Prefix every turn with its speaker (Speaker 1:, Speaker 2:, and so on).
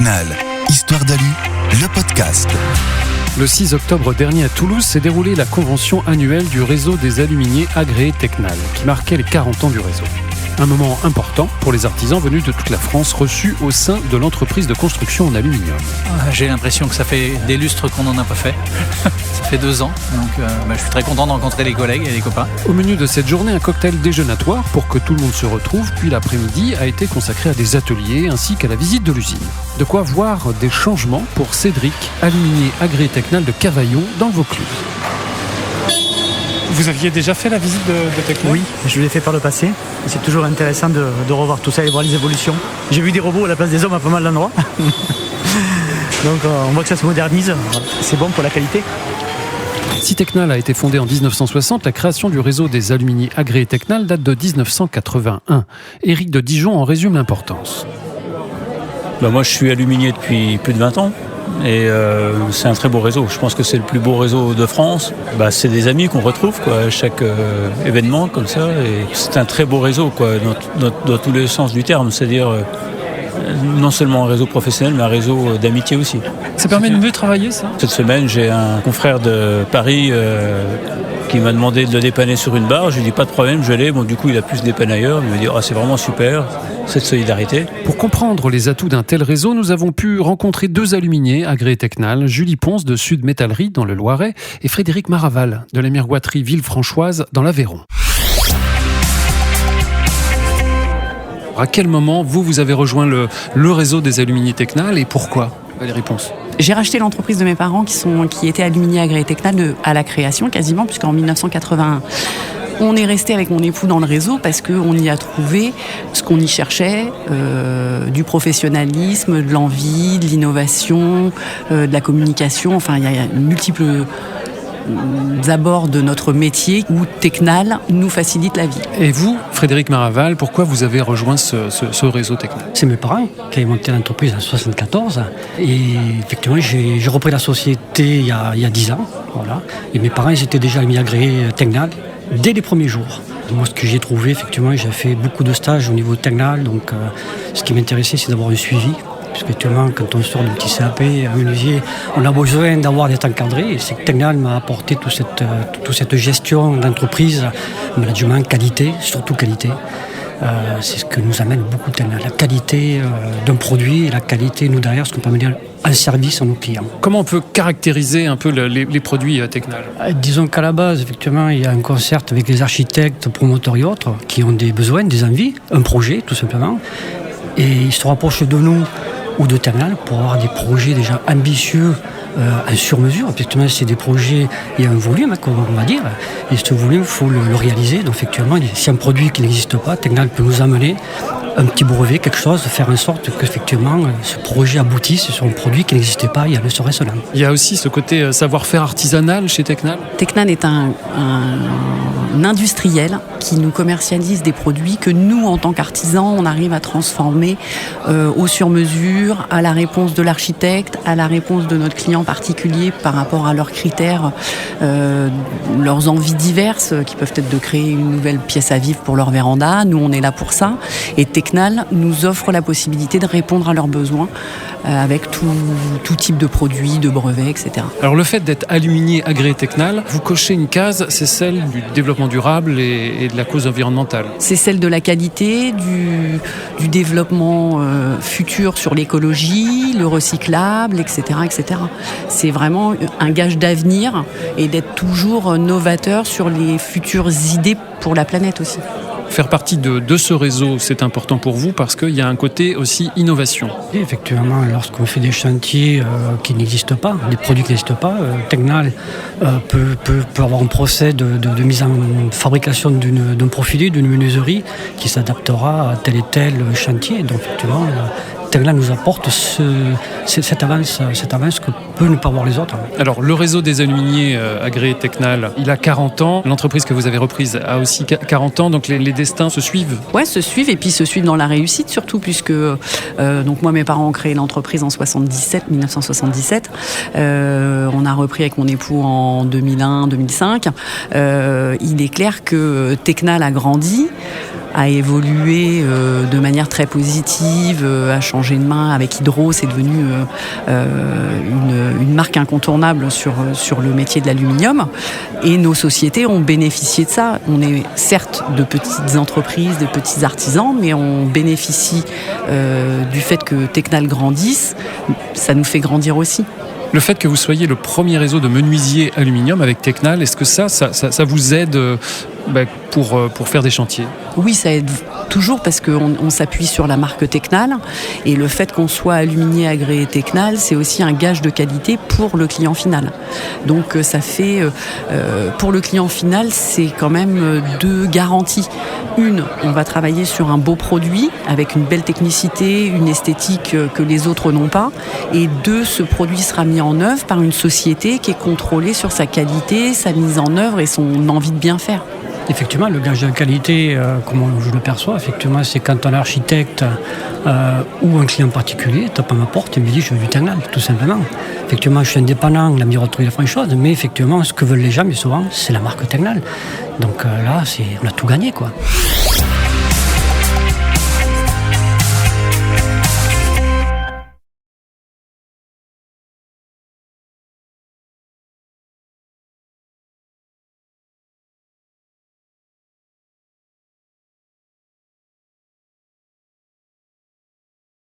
Speaker 1: Tecnal, Histoire d'Alu, le podcast.
Speaker 2: Le 6 octobre dernier à Toulouse s'est déroulée la convention annuelle du réseau des aluminiers agréés Tecnal, qui marquait les 40 ans du réseau. Un moment important pour les artisans venus de toute la France reçus au sein de l'entreprise de construction en aluminium.
Speaker 3: J'ai l'impression que ça fait des lustres qu'on n'en a pas fait. Ça fait 2 ans, donc je suis très content de rencontrer les collègues et les copains.
Speaker 2: Au menu de cette journée, un cocktail déjeunatoire pour que tout le monde se retrouve, puis l'après-midi a été consacré à des ateliers ainsi qu'à la visite de l'usine. De quoi voir des changements pour Cédric, aluminier agréé Tecnal de Cavaillon dans le Vaucluse. Vous aviez déjà fait la visite de Tecnal ?
Speaker 4: Oui, je l'ai fait par le passé. C'est toujours intéressant de revoir tout ça et voir les évolutions. J'ai vu des robots à la place des hommes à pas mal d'endroits. Donc on voit que ça se modernise. C'est bon pour la qualité.
Speaker 2: Si Tecnal a été fondé en 1960, la création du réseau des aluminiers agréés Tecnal date de 1981. Éric de Dijon en résume l'importance.
Speaker 5: Moi, je suis aluminier depuis plus de 20 ans. Et c'est un très beau réseau. Je pense que c'est le plus beau réseau de France. C'est des amis qu'on retrouve à chaque événement comme ça. Et c'est un très beau réseau dans tous les sens du terme. C'est-à-dire non seulement un réseau professionnel, mais un réseau d'amitié aussi.
Speaker 2: Ça permet de mieux travailler, ça ?
Speaker 5: Cette semaine, j'ai un confrère de Paris qui m'a demandé de le dépanner sur une barre. Je lui ai dit pas de problème, je l'ai. Du coup, il a pu se dépanner ailleurs. Il m'a dit c'est vraiment super, cette solidarité.
Speaker 2: Pour comprendre les atouts d'un tel réseau, nous avons pu rencontrer 2 aluminiers agréés Tecnal, Julie Ponce de Sud Métallerie dans le Loiret et Frédéric Maraval de la miroiterie Villefranchoise dans l'Aveyron. À quel moment vous avez rejoint le réseau des aluminiers Tecnal et pourquoi, Valérie Ponce ?
Speaker 6: J'ai racheté l'entreprise de mes parents qui étaient aluminiers agréés Tecnal à la création quasiment, puisqu'en 1981, on est resté avec mon époux dans le réseau parce qu'on y a trouvé ce qu'on y cherchait, du professionnalisme, de l'envie, de l'innovation, de la communication. Enfin, il y a multiples abords de notre métier où Tecnal nous facilite la vie.
Speaker 2: Et vous, Frédéric Maraval, pourquoi vous avez rejoint ce réseau Tecnal ?
Speaker 4: C'est mes parents qui avaient monté l'entreprise en 1974. Et effectivement, j'ai repris la société il y a 10 ans. Voilà. Et mes parents, ils étaient déjà aluminiers agréés Tecnal dès les premiers jours. Moi, ce que j'ai trouvé, effectivement, j'ai fait beaucoup de stages au niveau Tecnal. Donc, ce qui m'intéressait, c'est d'avoir un suivi. Parce qu'actuellement, quand on sort d'un petit CAP, un menuisier, on a besoin d'être encadré. Et c'est que Tecnal m'a apporté toute cette gestion d'entreprise, management, qualité, surtout qualité. C'est ce que nous amène beaucoup Tecnal. La qualité d'un produit et la qualité, nous derrière, ce qu'on peut amener un service à nos clients.
Speaker 2: Comment on peut caractériser un peu les produits Tecnal ?
Speaker 4: Disons qu'à la base, effectivement, il y a un concert avec les architectes, promoteurs et autres qui ont des besoins, des envies, un projet tout simplement. Et ils se rapprochent de nous ou de Tecnal pour avoir des projets déjà ambitieux en sur-mesure. Effectivement, c'est des projets, il y a un volume, on va dire, et ce volume, il faut le réaliser. Donc, effectivement, si un produit qui n'existe pas, Tecnal peut nous amener un petit brevet, quelque chose, faire en sorte qu'effectivement, ce projet aboutisse sur un produit qui n'existait pas il y a ne serait-ce l'an.
Speaker 2: Il y a aussi ce côté savoir-faire artisanal chez Tecnal.
Speaker 6: Tecnal est un industriel qui nous commercialise des produits que nous, en tant qu'artisans, on arrive à transformer au sur-mesure, à la réponse de l'architecte, à la réponse de notre client particulier par rapport à leurs critères, leurs envies diverses, qui peuvent être de créer une nouvelle pièce à vivre pour leur véranda. Nous, on est là pour ça. Et Tecnal nous offre la possibilité de répondre à leurs besoins avec tout type de produits, de brevets, etc.
Speaker 2: Alors le fait d'être aluminier agréé Tecnal, vous cochez une case, c'est celle du développement durable et de la cause environnementale.
Speaker 6: C'est celle de la qualité, du développement futur sur l'écologie, le recyclable, etc., etc. C'est vraiment un gage d'avenir et d'être toujours novateur sur les futures idées pour la planète aussi.
Speaker 2: Faire partie de ce réseau, c'est important pour vous parce qu'il y a un côté aussi innovation.
Speaker 4: Et effectivement, lorsqu'on fait des chantiers qui n'existent pas, des produits qui n'existent pas, Tecnal peut avoir un procès de mise en fabrication d'un profilé, d'une menuiserie qui s'adaptera à tel et tel chantier. Donc effectivement, Tecnal nous apporte cette avance que peuvent ne pas avoir les autres.
Speaker 2: Alors, le réseau des aluminiers agréés Tecnal, il a 40 ans. L'entreprise que vous avez reprise a aussi 40 ans. Donc, les destins se suivent.
Speaker 6: Ouais, se suivent et puis se suivent dans la réussite surtout, puisque donc moi, mes parents ont créé l'entreprise en 1977. On a repris avec mon époux en 2001-2005. Il est clair que Tecnal a grandi. a évolué de manière très positive, a changé de main avec Hydro, c'est devenu une marque incontournable sur le métier de l'aluminium. Et nos sociétés ont bénéficié de ça. On est certes de petites entreprises, de petits artisans, mais on bénéficie du fait que Tecnal grandisse. Ça nous fait grandir aussi.
Speaker 2: Le fait que vous soyez le premier réseau de menuisiers aluminium avec Tecnal, est-ce que ça vous aide pour faire des chantiers ?
Speaker 6: Oui, ça aide toujours parce qu'on s'appuie sur la marque Tecnal et le fait qu'on soit aluminier agréé Tecnal, c'est aussi un gage de qualité pour le client final. Donc ça fait, pour le client final, c'est quand même 2 garanties. Une, on va travailler sur un beau produit avec une belle technicité, une esthétique que les autres n'ont pas. Et 2, ce produit sera mis en œuvre par une société qui est contrôlée sur sa qualité, sa mise en œuvre et son envie de bien faire.
Speaker 4: Effectivement, le gage de qualité, comme je le perçois, effectivement, c'est quand un architecte ou un client particulier tape à ma porte et me dit je veux du Tecnal, tout simplement. Effectivement, je suis indépendant, la miroiterie, la franchise, mais effectivement, ce que veulent les gens, mais souvent, c'est la marque Tecnal. Donc là, on a tout gagné, quoi.